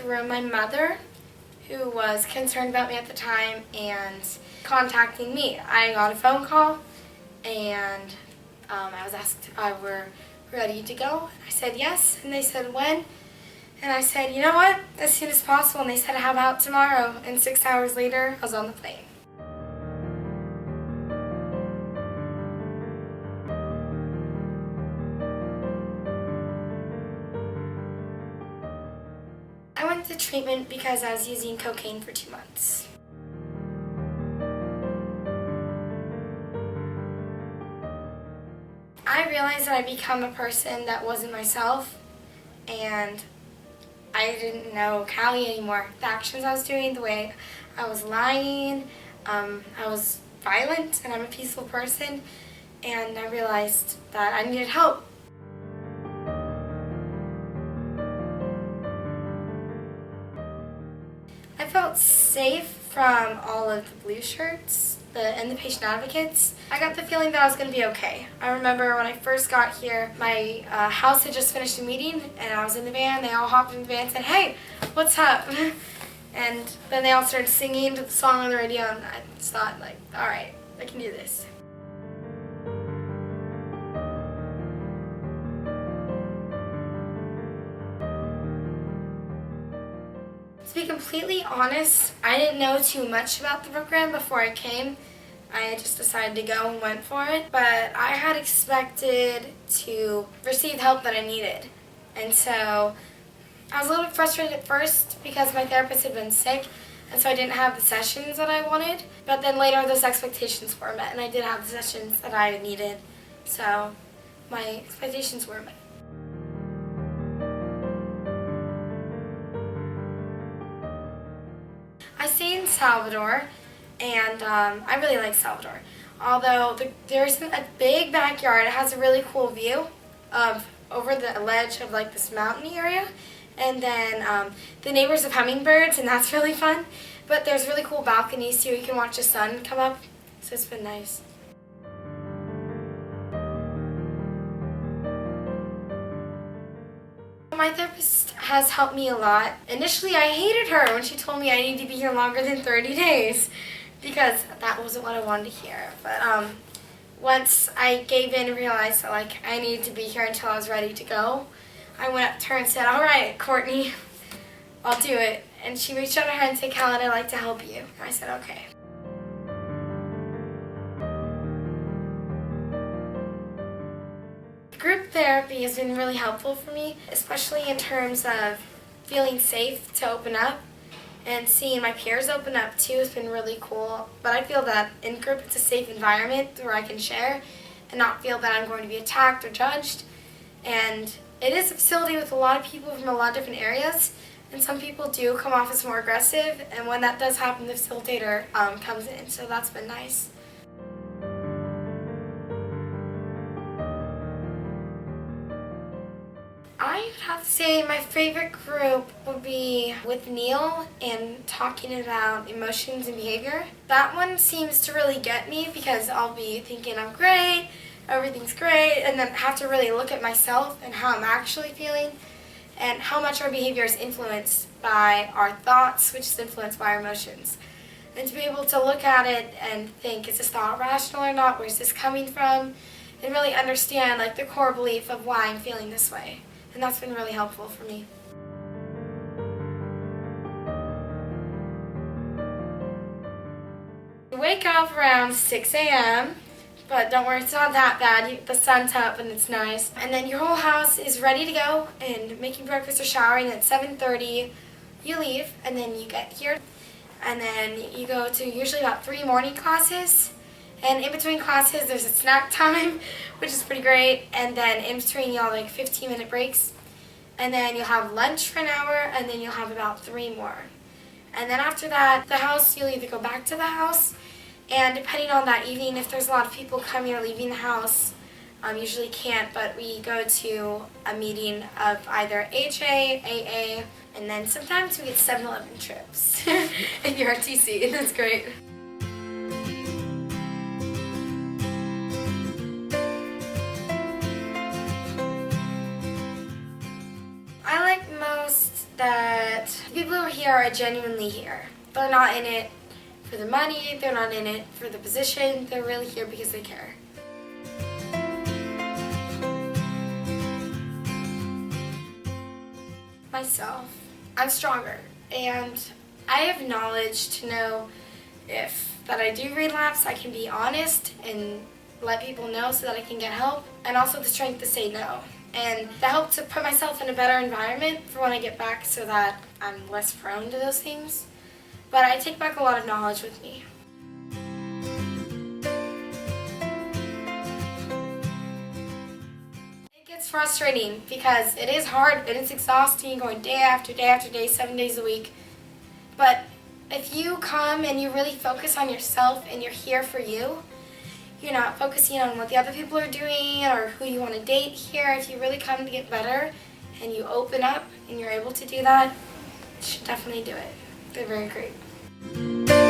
through my mother, who was concerned about me at the time and contacting me. I got a phone call and I was asked if I were ready to go. I said yes, and they said when? And I said, you know what, as soon as possible. And they said, how about tomorrow? And 6 hours later, I was on the plane. I went to treatment because I was using cocaine for 2 months. I realized that I'd become a person that wasn't myself, and I didn't know Callie anymore. The actions I was doing, the way I was lying, I was violent, and I'm a peaceful person, and I realized that I needed help. I felt safe from all of the blue shirts and the patient advocates. I got the feeling that I was going to be okay. I remember when I first got here, my house had just finished a meeting and I was in the van. They all hopped in the van and said, hey, what's up? And then they all started singing to the song on the radio, and I just thought, like, all right, I can do this. To be completely honest, I didn't know too much about the program before I came. I just decided to go and went for it. But I had expected to receive help that I needed. And so I was a little bit frustrated at first because my therapist had been sick, and so I didn't have the sessions that I wanted. But then later those expectations were met, and I did have the sessions that I needed. So my expectations were met. I stay in Salvador, and I really like Salvador. Although there's a big backyard, it has a really cool view of over the ledge of like this mountain area, and then the neighbors have hummingbirds, and that's really fun. But there's really cool balconies too. You can watch the sun come up, so it's been nice. My therapist has helped me a lot. Initially, I hated her when she told me I needed to be here longer than 30 days because that wasn't what I wanted to hear. But once I gave in and realized that like I needed to be here until I was ready to go, I went up to her and said, all right, Courtney, I'll do it. And she reached out her hand and said, Kallan, I'd like to help you. And I said, okay. Group therapy has been really helpful for me, especially in terms of feeling safe to open up, and seeing my peers open up too has been really cool. But I feel that in group it's a safe environment where I can share and not feel that I'm going to be attacked or judged. And it is a facility with a lot of people from a lot of different areas, and some people do come off as more aggressive, and when that does happen, the facilitator comes in, so that's been nice. I would have to say my favorite group would be with Neil and talking about emotions and behavior. That one seems to really get me because I'll be thinking I'm great, everything's great, and then have to really look at myself and how I'm actually feeling and how much our behavior is influenced by our thoughts, which is influenced by our emotions. And to be able to look at it and think, is this thought rational or not? Where's this coming from? And really understand like the core belief of why I'm feeling this way. And that's been really helpful for me. You wake up around 6 a.m., but don't worry, it's not that bad. The sun's up and it's nice. And then your whole house is ready to go and making breakfast or showering at 7:30. You leave, and then you get here, and then you go to usually about 3 morning classes. And in between classes, there's a snack time, which is pretty great. And then in between, you'll have like 15-minute breaks. And then you'll have lunch for an hour, and then you'll have about 3 more. And then after that, the house, you'll either go back to the house, and depending on that evening, if there's a lot of people coming or leaving the house, usually can't, but we go to a meeting of either HA, AA, and then sometimes we get 7-Eleven trips if you're RTC, and that's great. I like most that you here are genuinely here. They're not in it for the money, they're not in it for the position, they're really here because they care. Myself. I'm stronger, and I have knowledge to know if that I do relapse, I can be honest and let people know so that I can get help, and also the strength to say no. And the help to put myself in a better environment for when I get back so that I'm less prone to those things. But I take back a lot of knowledge with me. It gets frustrating because it is hard and it's exhausting going day after day after day, 7 days a week. But if you come and you really focus on yourself and you're here for you, you're not focusing on what the other people are doing or who you want to date here. If you really come to get better and you open up and you're able to do that, you should definitely do it. They're very great.